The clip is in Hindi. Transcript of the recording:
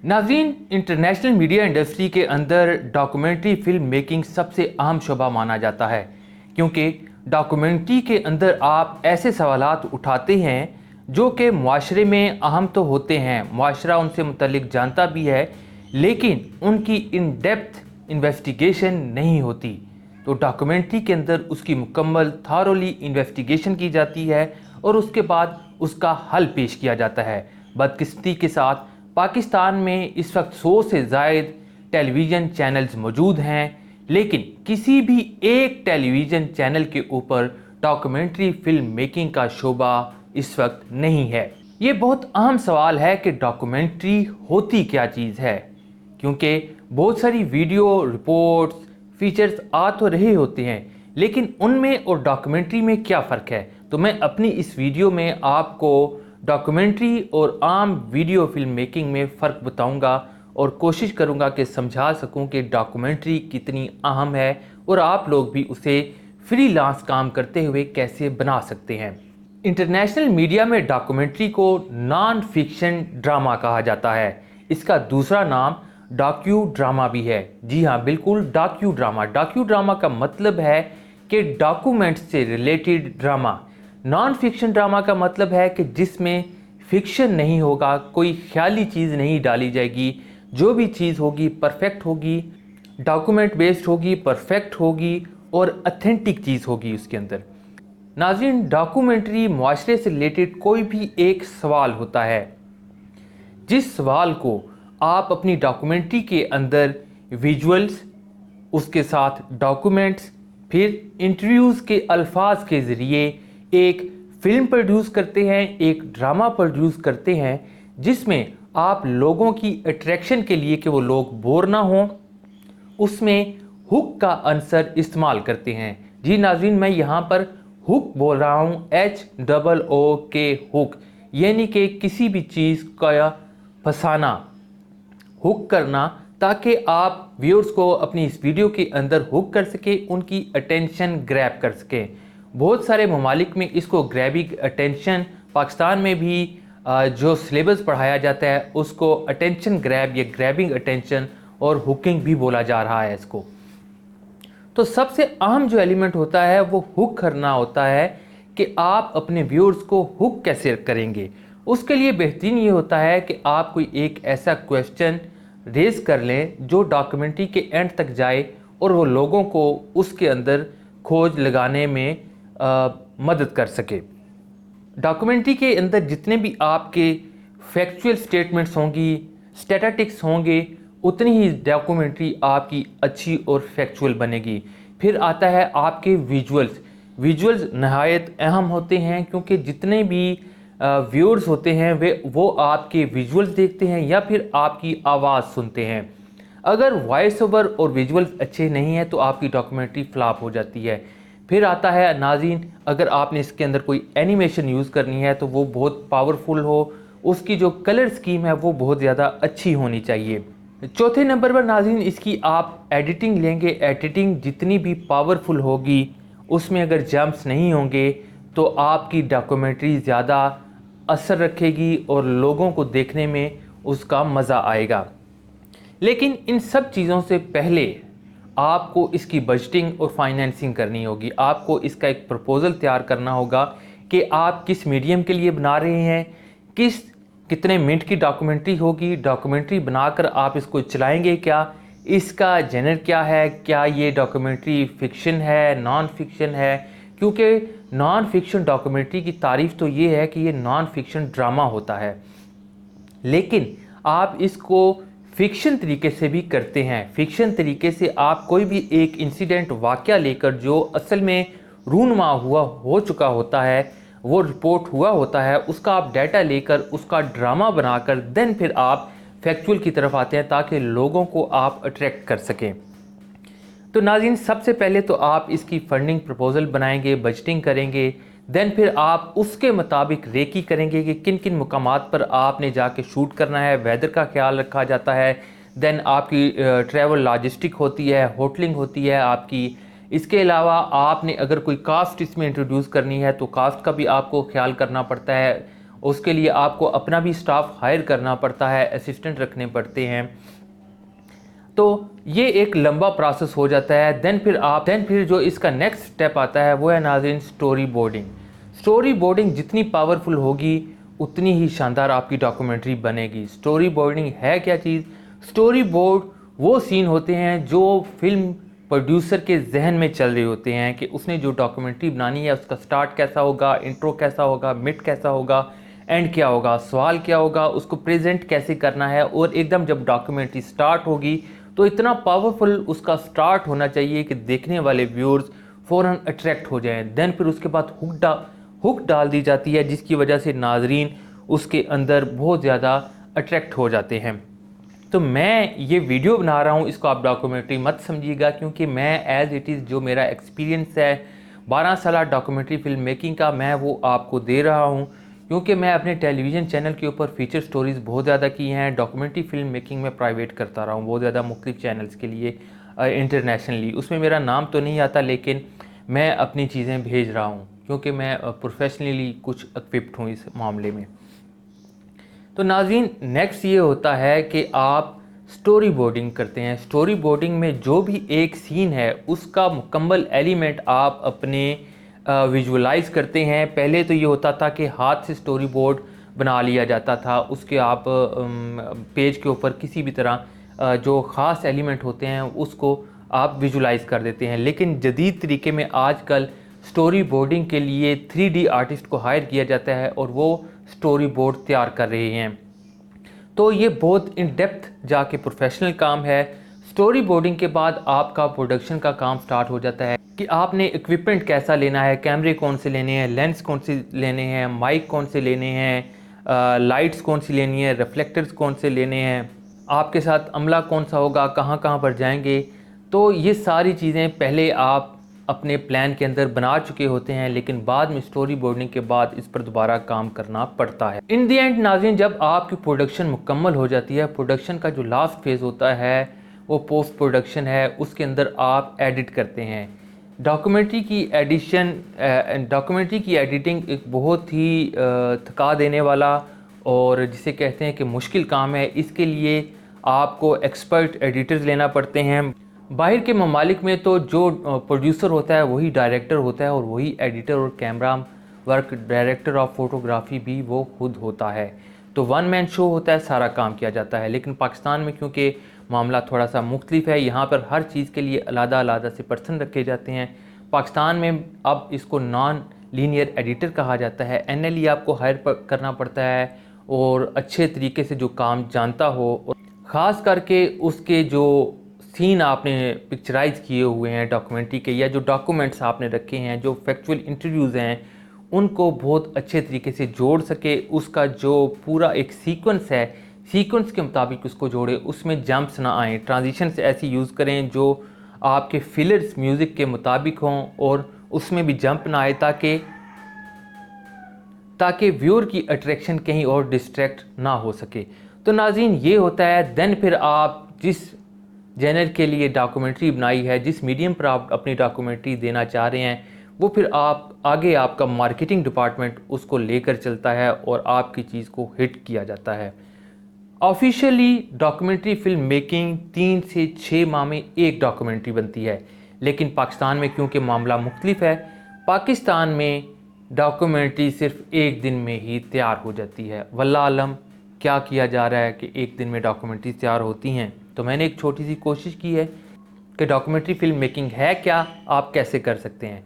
नाज़रीन, इंटरनेशनल मीडिया इंडस्ट्री के अंदर डॉक्यूमेंट्री फिल्म मेकिंग सबसे अहम शोबा माना जाता है, क्योंकि डॉक्यूमेंट्री के अंदर आप ऐसे सवालात उठाते हैं जो कि मुआशरे में अहम तो होते हैं, मुआशरा उनसे मुतल्लिक जानता भी है, लेकिन उनकी इन डेप्थ इन्वेस्टिगेशन नहीं होती। तो डॉक्यूमेंट्री के अंदर उसकी मुकम्मल थारोली इन्वेस्टिगेशन की जाती है और उसके बाद उसका हल पेश किया जाता है। बदकिस्मती के साथ पाकिस्तान में इस वक्त 100 से ज़ायद टेलीविज़न चैनल्स मौजूद हैं, लेकिन किसी भी एक टेलीविज़न चैनल के ऊपर डॉक्यूमेंट्री फिल्म मेकिंग का शोबा इस वक्त नहीं है। ये बहुत अहम सवाल है कि डॉक्यूमेंट्री होती क्या चीज़ है, क्योंकि बहुत सारी वीडियो रिपोर्ट्स फीचर्स आ तो रहे होते हैं, लेकिन उनमें और डॉक्यूमेंट्री में क्या फ़र्क है। तो मैं अपनी इस वीडियो में आपको डॉक्यूमेंट्री और आम वीडियो फिल्म मेकिंग में फ़र्क बताऊंगा और कोशिश करूंगा कि समझा सकूं कि डॉक्यूमेंट्री कितनी अहम है और आप लोग भी उसे फ्रीलांस काम करते हुए कैसे बना सकते हैं। इंटरनेशनल मीडिया में डॉक्यूमेंट्री को नॉन फिक्शन ड्रामा कहा जाता है। इसका दूसरा नाम डॉक्यू ड्रामा भी है। जी हाँ, बिल्कुल, डॉक्यू ड्रामा। डॉक्यू ड्रामा का मतलब है कि डॉक्यूमेंट्स से related drama. Non fiction drama का मतलब है कि जिसमें फिक्शन नहीं होगा, कोई ख्याली चीज़ नहीं डाली जाएगी, जो भी चीज़ होगी परफेक्ट होगी, डॉक्यूमेंट बेस्ड होगी, परफेक्ट होगी और अथेंटिक चीज़ होगी उसके अंदर। नाज़रीन, डॉक्यूमेंट्री मुआशरे से रिलेटेड कोई भी एक सवाल होता है, जिस सवाल को आप अपनी डॉक्यूमेंट्री के अंदर विजुअल्स, उसके साथ डॉक्यूमेंट्स, फिर इंटरव्यूज़ के अल्फाज के ज़रिए एक फिल्म प्रोड्यूस करते हैं, एक ड्रामा प्रोड्यूस करते हैं, जिसमें आप लोगों की अट्रैक्शन के लिए कि वो लोग बोर ना हों, उसमें हुक का आंसर इस्तेमाल करते हैं। जी नाज़रीन, मैं यहाँ पर हुक बोल रहा हूँ, HOOK हुक, यानी कि किसी भी चीज़ का फंसाना, हुक करना, ताकि आप व्यूअर्स को अपनी इस वीडियो के अंदर हुक कर सके, उनकी अटेंशन ग्रैब कर सकें। बहुत सारे ममालिक में इसको ग्रैबिंग अटेंशन, पाकिस्तान में भी जो सिलेबस पढ़ाया जाता है उसको अटेंशन ग्रैब या ग्रैबिंग अटेंशन और हुकिंग भी बोला जा रहा है इसको। तो सबसे अहम जो एलिमेंट होता है वो हुक करना होता है कि आप अपने व्यूअर्स को हुक कैसे करेंगे। उसके लिए बेहतरीन ये होता है कि आप कोई एक ऐसा क्वेश्चन रेज कर लें जो डॉक्यूमेंट्री के एंड तक जाए और वो लोगों को उसके अंदर खोज लगाने में मदद कर सके। डॉक्यूमेंट्री के अंदर जितने भी आपके फैक्चुअल स्टेटमेंट्स होंगी, स्टैटिस्टिक्स होंगे, उतनी ही डॉक्यूमेंट्री आपकी अच्छी और फैक्चुअल बनेगी। फिर आता है आपके विजुअल्स। विजुअल्स नहायत अहम होते हैं, क्योंकि जितने भी व्यूअर्स होते हैं वो आपके विजुअल्स देखते हैं या फिर आपकी आवाज़ सुनते हैं। अगर वॉइस ओवर और विजुअल्स अच्छे नहीं हैं तो आपकी डॉक्यूमेंट्री फ्लॉप हो जाती है। फिर आता है नाज़रीन, अगर आपने इसके अंदर कोई एनिमेशन यूज़ करनी है तो वो बहुत पावरफुल हो, उसकी जो कलर स्कीम है वो बहुत ज़्यादा अच्छी होनी चाहिए। चौथे नंबर पर नाज़रीन, इसकी आप एडिटिंग लेंगे। एडिटिंग जितनी भी पावरफुल होगी, उसमें अगर जंप्स नहीं होंगे तो आपकी डॉक्यूमेंट्री ज़्यादा असर रखेगी और लोगों को देखने में उसका मज़ा आएगा। लेकिन इन सब चीज़ों से पहले आपको इसकी बजटिंग और फाइनेंसिंग करनी होगी। आपको इसका एक प्रपोज़ल तैयार करना होगा कि आप किस मीडियम के लिए बना रहे हैं, कितने मिनट की डॉक्यूमेंट्री होगी, डॉक्यूमेंट्री बनाकर आप इसको चलाएंगे क्या, इसका जेनर क्या है, क्या ये डॉक्यूमेंट्री फ़िक्शन है, नॉन फिक्शन है। क्योंकि नॉन फिक्शन डॉक्यूमेंट्री की तारीफ़ तो ये है कि ये नॉन फिक्शन ड्रामा होता है, लेकिन आप इसको फिक्शन तरीके से भी करते हैं। फिक्शन तरीके से आप कोई भी एक इंसिडेंट, वाक़या लेकर जो असल में रूनुमा हो चुका होता है, वो रिपोर्ट हुआ होता है, उसका आप डाटा लेकर उसका ड्रामा बनाकर देन फिर आप फैक्चुअल की तरफ आते हैं ताकि लोगों को आप अट्रैक्ट कर सकें। तो नाज़रीन, सबसे पहले तो आप इसकी फ़ंडिंग प्रपोज़ल बनाएंगे, बजटिंग करेंगे, देन फिर आप उसके मुताबिक रेकी करेंगे कि किन किन मुकामात पर आपने जाके शूट करना है। वेदर का ख्याल रखा जाता है, देन आपकी ट्रैवल लॉजिस्टिक होती है, होटलिंग होती है आपकी। इसके अलावा आपने अगर कोई कास्ट इसमें इंट्रोड्यूस करनी है तो कास्ट का भी आपको ख्याल करना पड़ता है। उसके लिए आपको अपना भी स्टाफ हायर करना पड़ता है, असिस्टेंट रखने पड़ते हैं। तो ये एक लंबा प्रोसेस हो जाता है। देन फिर जो इसका नेक्स्ट स्टेप आता है वो है नाज़रीन स्टोरी बोर्डिंग। स्टोरी बोर्डिंग जितनी पावरफुल होगी उतनी ही शानदार आपकी डॉक्यूमेंट्री बनेगी। स्टोरी बोर्डिंग है क्या चीज़? स्टोरी बोर्ड वो सीन होते हैं जो फिल्म प्रोड्यूसर के जहन में चल रहे होते हैं कि उसने जो डॉक्यूमेंट्री बनानी है उसका स्टार्ट कैसा होगा, इंट्रो कैसा होगा, मिड कैसा होगा, एंड क्या होगा, सवाल क्या होगा, उसको प्रेजेंट कैसे करना है। और एकदम जब डॉक्यूमेंट्री स्टार्ट होगी तो इतना पावरफुल उसका स्टार्ट होना चाहिए कि देखने वाले व्यूअर्स फ़ौरन अट्रैक्ट हो जाएं। देन फिर उसके बाद हुक डाल दी जाती है जिसकी वजह से नाजरीन उसके अंदर बहुत ज़्यादा अट्रैक्ट हो जाते हैं। तो मैं ये वीडियो बना रहा हूँ, इसको आप डॉक्यूमेंट्री मत समझिएगा, क्योंकि मैं एज़ इट इज़ जो मेरा एक्सपीरियंस है 12 साल डॉक्यूमेंट्री फिल्म मेकिंग का, मैं वो आपको दे रहा हूँ। क्योंकि मैं अपने टेलीविज़न चैनल के ऊपर फ़ीचर स्टोरीज़ बहुत ज़्यादा की हैं। डॉक्यूमेंट्री फिल्म मेकिंग में प्राइवेट करता रहा हूँ बहुत ज़्यादा मुख्तलिफ चैनल्स के लिए इंटरनेशनली। उसमें मेरा नाम तो नहीं आता, लेकिन मैं अपनी चीज़ें भेज रहा हूँ क्योंकि मैं प्रोफेशनली कुछ इक्विप्ड हूँ इस मामले में। तो नाज़रीन नेक्स्ट ये होता है कि आप स्टोरी बोर्डिंग करते हैं। स्टोरी बोर्डिंग में जो भी एक सीन है उसका मुकम्मल एलिमेंट आप अपने विजुअलाइज करते हैं। पहले तो ये होता था कि हाथ से स्टोरी बोर्ड बना लिया जाता था, उसके आप पेज के ऊपर किसी भी तरह जो ख़ास एलिमेंट होते हैं उसको आप विजुअलाइज कर देते हैं। लेकिन जदीद तरीके में आजकल स्टोरी बोर्डिंग के लिए 3D आर्टिस्ट को हायर किया जाता है और वो स्टोरी बोर्ड तैयार कर रहे हैं। तो ये बहुत इन डेप्थ जाके प्रोफेशनल काम है। स्टोरी बोर्डिंग के बाद आपका प्रोडक्शन का काम स्टार्ट हो जाता है कि आपने इक्विपमेंट कैसा लेना है, कैमरे कौन से लेने हैं, लेंस कौन से लेने हैं, माइक कौन से लेने हैं, लाइट्स कौन सी लेनी है, रिफ्लेक्टर्स कौन से लेने हैं, आपके साथ अमला कौन सा होगा, कहाँ कहाँ पर जाएंगे। तो ये सारी चीज़ें पहले आप अपने प्लान के अंदर बना चुके होते हैं, लेकिन बाद में स्टोरी बोर्डिंग के बाद इस पर दोबारा काम करना पड़ता है। इन दी एंड नाज़रीन जब आपकी प्रोडक्शन मुकम्मल हो जाती है, प्रोडक्शन का जो लास्ट फेज़ होता है वो पोस्ट प्रोडक्शन है, उसके अंदर आप एडिट करते हैं। डॉक्यूमेंट्री की एडिटिंग एक बहुत ही थका देने वाला और जिसे कहते हैं कि मुश्किल काम है। इसके लिए आपको एक्सपर्ट एडिटर्स लेना पड़ते हैं। बाहर के ममालिक में तो जो प्रोड्यूसर होता है वही डायरेक्टर होता है और वही एडिटर और camera work director of photography भी वो खुद होता है। तो वन मैन शो होता है, सारा काम किया जाता है। लेकिन पाकिस्तान में क्योंकि मामला थोड़ा सा मुख्तलिफ है, यहाँ पर हर चीज़ के लिए अलग से पर्सन रखे जाते हैं। पाकिस्तान में अब इसको नॉन लीनियर एडिटर कहा जाता है। NLE आपको हायर करना पड़ता है और अच्छे तरीके से जो काम जानता हो, और ख़ास करके उसके जो सीन आपने पिक्चराइज किए हुए हैं डॉक्यूमेंट्री के, या जो डॉक्यूमेंट्स आपने रखे हैं, जो फैक्चुअल इंटरव्यूज़ हैं, उनको बहुत अच्छे तरीके से जोड़ सके। उसका जो पूरा एक सीक्वेंस है, सीक्वेंस के मुताबिक उसको जोड़े, उसमें जंप्स ना आएँ, ट्रांजिशंस ऐसी यूज़ करें जो आपके फिलर्स म्यूज़िक के मुताबिक हों और उसमें भी जंप ना आए, ताकि व्यूअर की अट्रैक्शन कहीं और डिस्ट्रैक्ट ना हो सके। तो नाज़रीन ये होता है। देन फिर आप जिस जैनर के लिए डॉक्यूमेंट्री बनाई है, जिस मीडियम पर आप अपनी डॉक्यूमेंट्री देना चाह रहे हैं, वो फिर आप आगे आपका मार्केटिंग डिपार्टमेंट उसको लेकर चलता है और आपकी चीज़ को हिट किया जाता है। ऑफिशियली डॉक्यूमेंट्री फिल्म मेकिंग 3 से 6 माह में एक डॉक्यूमेंट्री बनती है, लेकिन पाकिस्तान में क्योंकि मामला मुख्तलिफ है, पाकिस्तान में डॉक्यूमेंट्री सिर्फ एक दिन में ही तैयार हो जाती है। वल्लाह आलम क्या किया जा रहा है कि एक दिन में डॉक्यूमेंट्री तैयार होती हैं। तो मैंने एक छोटी सी कोशिश की है कि डॉक्यूमेंट्री फिल्म मेकिंग है क्या, आप कैसे कर सकते हैं।